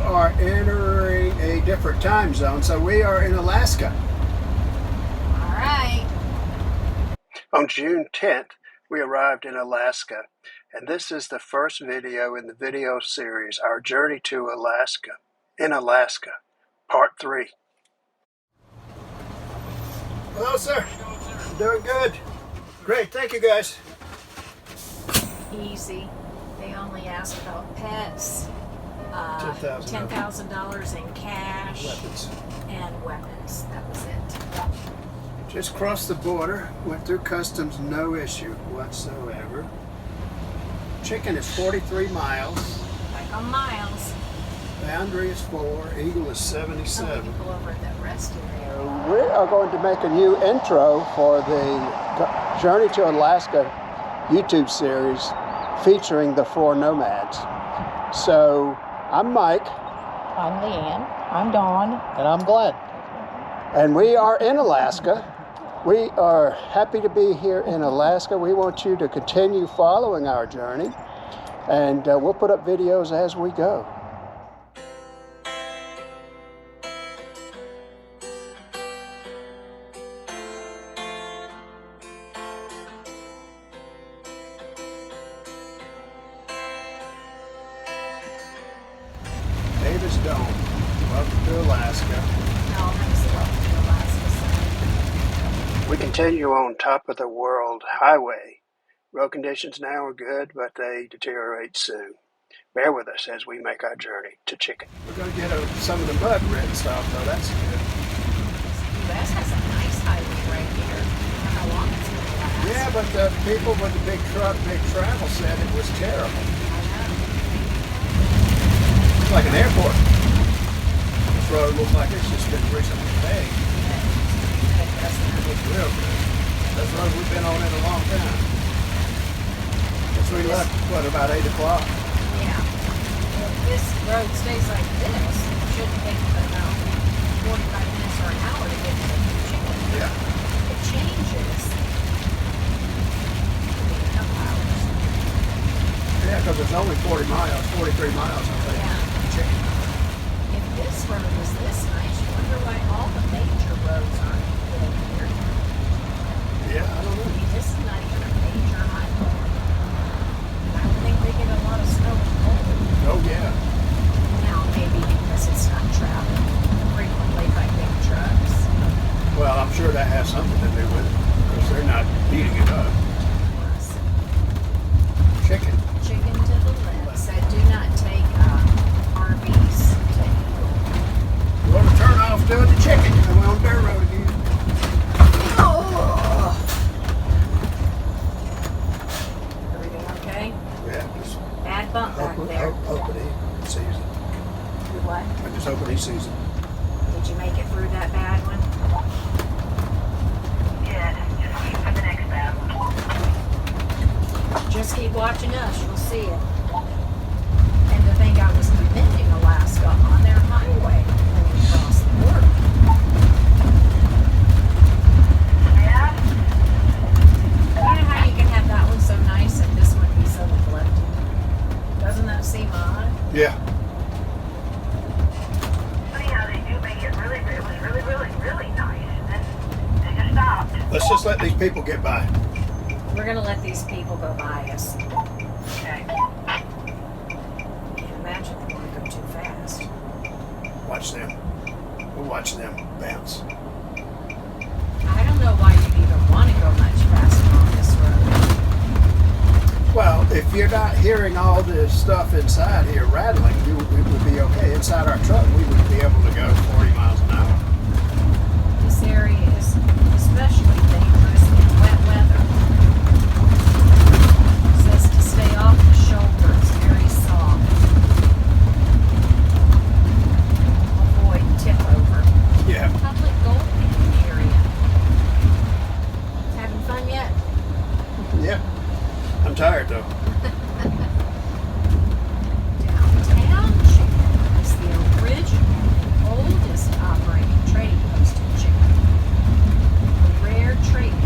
are entering a different time zone, so we are in Alaska. All right. On June 10th, we arrived in Alaska, and this is the first video in the video series, Our Journey to Alaska, in Alaska, Part 3. Hello, sir. Doing good. Great, thank you, guys. Easy. They only ask about pets, $10,000 in cash, weapons. and weapons. That was it. Just crossed the border, went through customs, no issue whatsoever. Chicken is 43 miles. Like on miles. Boundary is 4. Eagle is 77. People over at that rest area. We are going to make a new intro for the Journey to Alaska YouTube series featuring the 4 nomads. So, I'm Mike. I'm Leanne. I'm Dawn. And I'm Glenn. And we are in Alaska. We are happy to be here in Alaska. We want you to continue following our journey, and we'll put up videos as we go. Davis Dome. Welcome to Alaska. We continue on top of the world highway. Road conditions now are good, but they deteriorate soon. Bear with us as we make our journey to Chicken. We're going to get some of the mud rinsed off, though. That's good. The U.S. has a nice highway right here. I don't know how long it's going to last. Yeah, but the people with the big travel said it was terrible. It's like an airport. This road looks like it's just been recently paved. Looks real good. That's the road we've been on in a long time. Since we left, what, about 8 o'clock? Yeah. Well, if this road stays like this, it shouldn't take about 45 minutes or an hour to get to Chicken. Yeah. It changes. It'll be a couple hours. Yeah, because it's only 43 miles, I think. Yeah. Chicken. If this road was this nice, you wonder why all the major roads aren't good here. Yeah, I don't I know. mean, this is not even a major highway. I don't think they get a lot of snow and cold. Oh, yeah. Now, maybe because it's not traveled frequently by big trucks. Well, I'm sure that has something to do with it, because they're not beating it up. Plus, Chicken. Chicken to the left. Said do not take RVs to Eagle. We're going to turn off doing the Chicken, and we're on dirt road again. Oh! Everything okay? Yeah, just Bad bump back there. hope he sees it. You what? I just hope he sees it. Did you make it through that bad one? Good. Just keep for the next bad one. Just keep watching us. You'll see it. And to think I was commending Alaska on their highway when we crossed the border. Yeah? You know how you can have that one so nice and this one be so neglected? Doesn't that seem odd? Yeah. Funny how they do make it really, it was really, really, really nice. And then they just stopped. Let's just let these people get by. We're going to let these people go by us. Okay. Can't imagine they want to go too fast. Watch them. We'll watch them bounce. I don't know why you'd even want to go much faster on this road. Well, if you're not hearing all this stuff inside here rattling, we would be okay. Inside our truck, we would be able to go 40 miles an hour. This area is especially dangerous in wet weather. It says to stay off the shoulder. It's very soft. Avoid tip over. Yeah. Public golfing area. Having fun yet? Yeah. I'm tired, though. Downtown Chicken is the original, oldest operating trading post in Chicken. A rare trading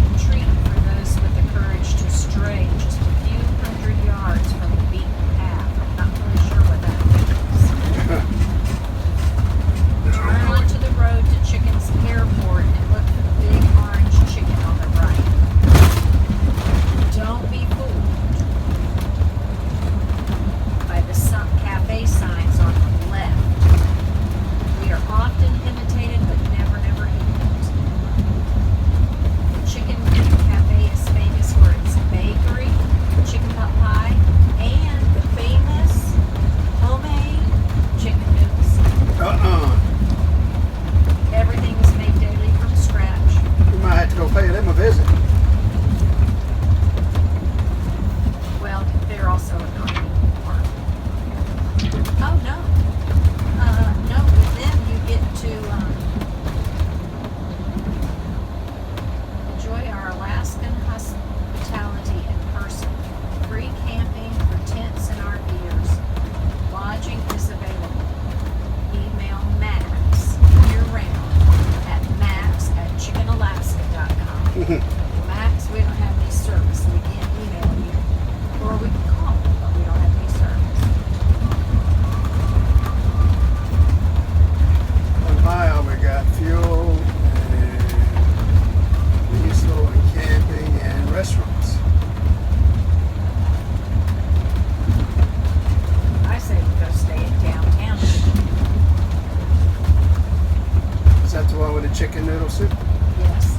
chicken noodle soup. Yes.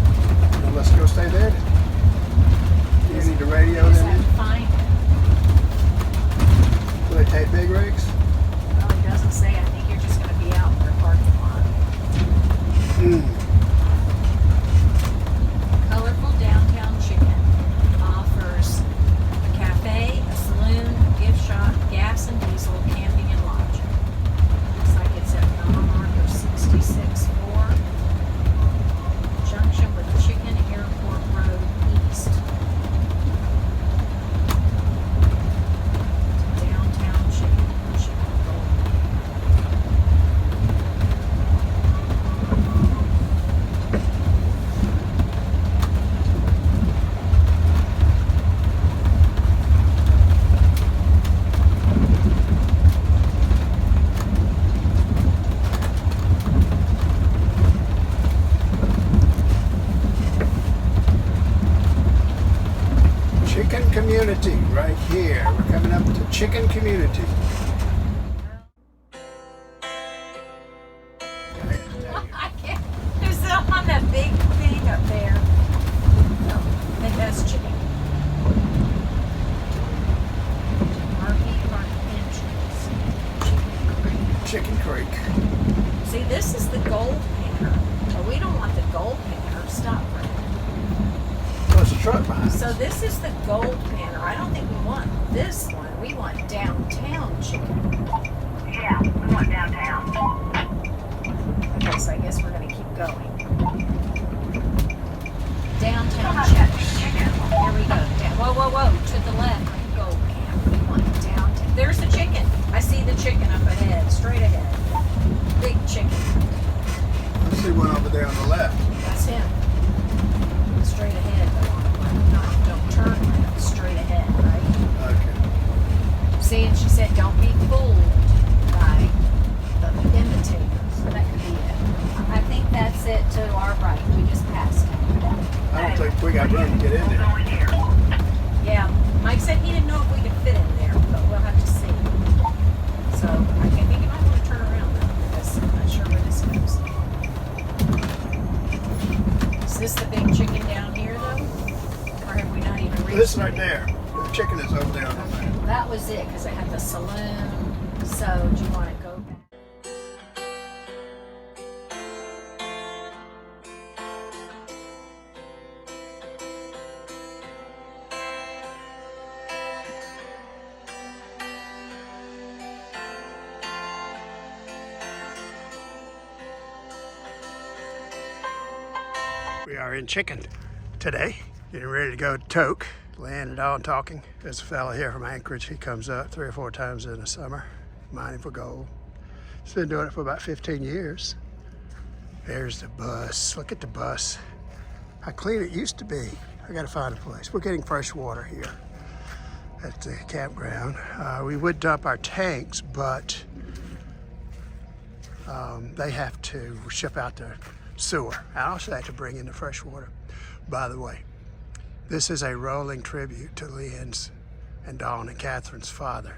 Well, let's go stay there then. Do you need the radio Just then? have to find it. Will they take big rigs? Well, it doesn't say. I think you're just going to be out in their parking lot. Colorful Downtown Chicken offers a cafe, a saloon, a gift shop, gas and diesel, camping and lodging. Looks like it's at mile marker 66-4, junction with Chicken Airport Road East. Downtown Chicken. Chicken community right here. We're coming up to chicken community. I can't. There's on that big thing up there. No, I think that's chicken. Marquee entrance. Chicken Creek. Chicken Creek. See, this is the gold panner. But we don't want the gold panner. Stop for a minute. Oh, there's a truck behind us. So this is the gold panner. I don't think we want this one. We want downtown chicken. Yeah, we want downtown. Okay, so I guess we're going to keep going. Downtown Not chicken. that chicken. Here we go. Whoa, whoa, whoa. To the left. Gold panner. We want downtown. There's the chicken. I see the chicken up ahead. Straight ahead. Big chicken. I see one over there on the left. That's him. Straight ahead. Don't turn around. Straight ahead, right? Okay. See, and she said, don't be fooled by the imitators. So that could be it. I think that's it to our right. We just passed it. I don't think we got room to get in We'll there. go in here. Yeah, Mike said he didn't know if we could fit in there, but we'll have to see. So I think you might want to turn around though, because I'm not sure where this goes. Is this the big chicken down here though? Or have we not even reached This right there. The chicken is over there on the left. Well, that was it, because it had the saloon. So do you want to go back? We are in Chicken today, getting ready to go to Toke. Landed on talking. There's a fella here from Anchorage. He comes up 3 or 4 times in the summer, mining for gold. He's been doing it for about 15 years. There's the bus. Look at the bus. How clean it used to be. I gotta find a place. We're getting fresh water here at the campground. We would dump our tanks, but they have to ship out the sewer. I also have to bring in the fresh water. By the way, this is a rolling tribute to Lynn's and Dawn and Catherine's father,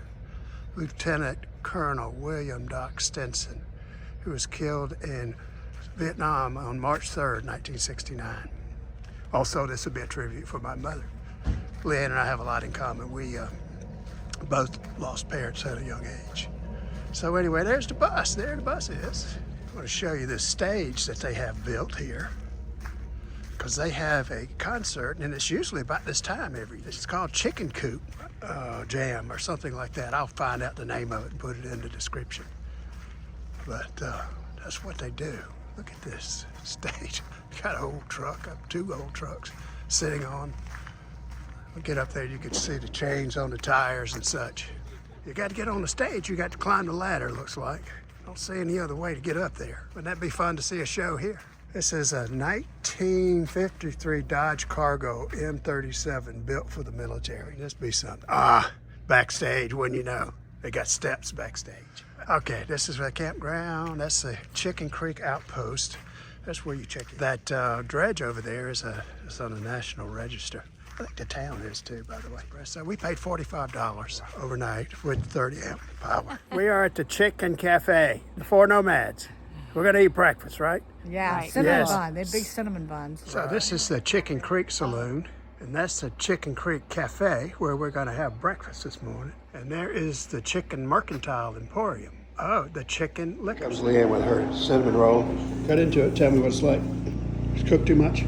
Lieutenant Colonel William Doc Stinson, who was killed in Vietnam on March 3rd, 1969. Also, this would be a tribute for my mother. Lynn and I have a lot in common. We both lost parents at a young age. So anyway, there's the bus. There the bus is. I want to show you this stage that they have built here, because they have a concert, and it's usually about this time it's called Chicken Coop Jam or something like that. I'll find out the name of it and put it in the description. But that's what they do. Look at this stage. Got an old truck, 2 old trucks sitting on. We'll get up there, you can see the chains on the tires and such. You got to get on the stage, you got to climb the ladder, looks like. I don't see any other way to get up there. Wouldn't that be fun to see a show here? This is a 1953 Dodge Cargo M37 built for the military. This be something. Backstage, wouldn't you know? They got steps backstage. Okay, this is the campground. That's the Chicken Creek Outpost. That's where you check it. That dredge over there is on the National Register. I think the town is too, by the way. So we paid $45 overnight with 30 amp power. We are at the Chicken Cafe, the 4 Nomads. We're gonna eat breakfast, right? Yeah, Right. cinnamon Yes. bun. They're big cinnamon buns. So this is the Chicken Creek Saloon, and that's the Chicken Creek Cafe, where we're going to have breakfast this morning. And there is the Chicken Mercantile Emporium. Oh, the Chicken Liquor. Comes Leanne with her cinnamon roll. Cut into it. Tell me what it's like. It's cooked too much?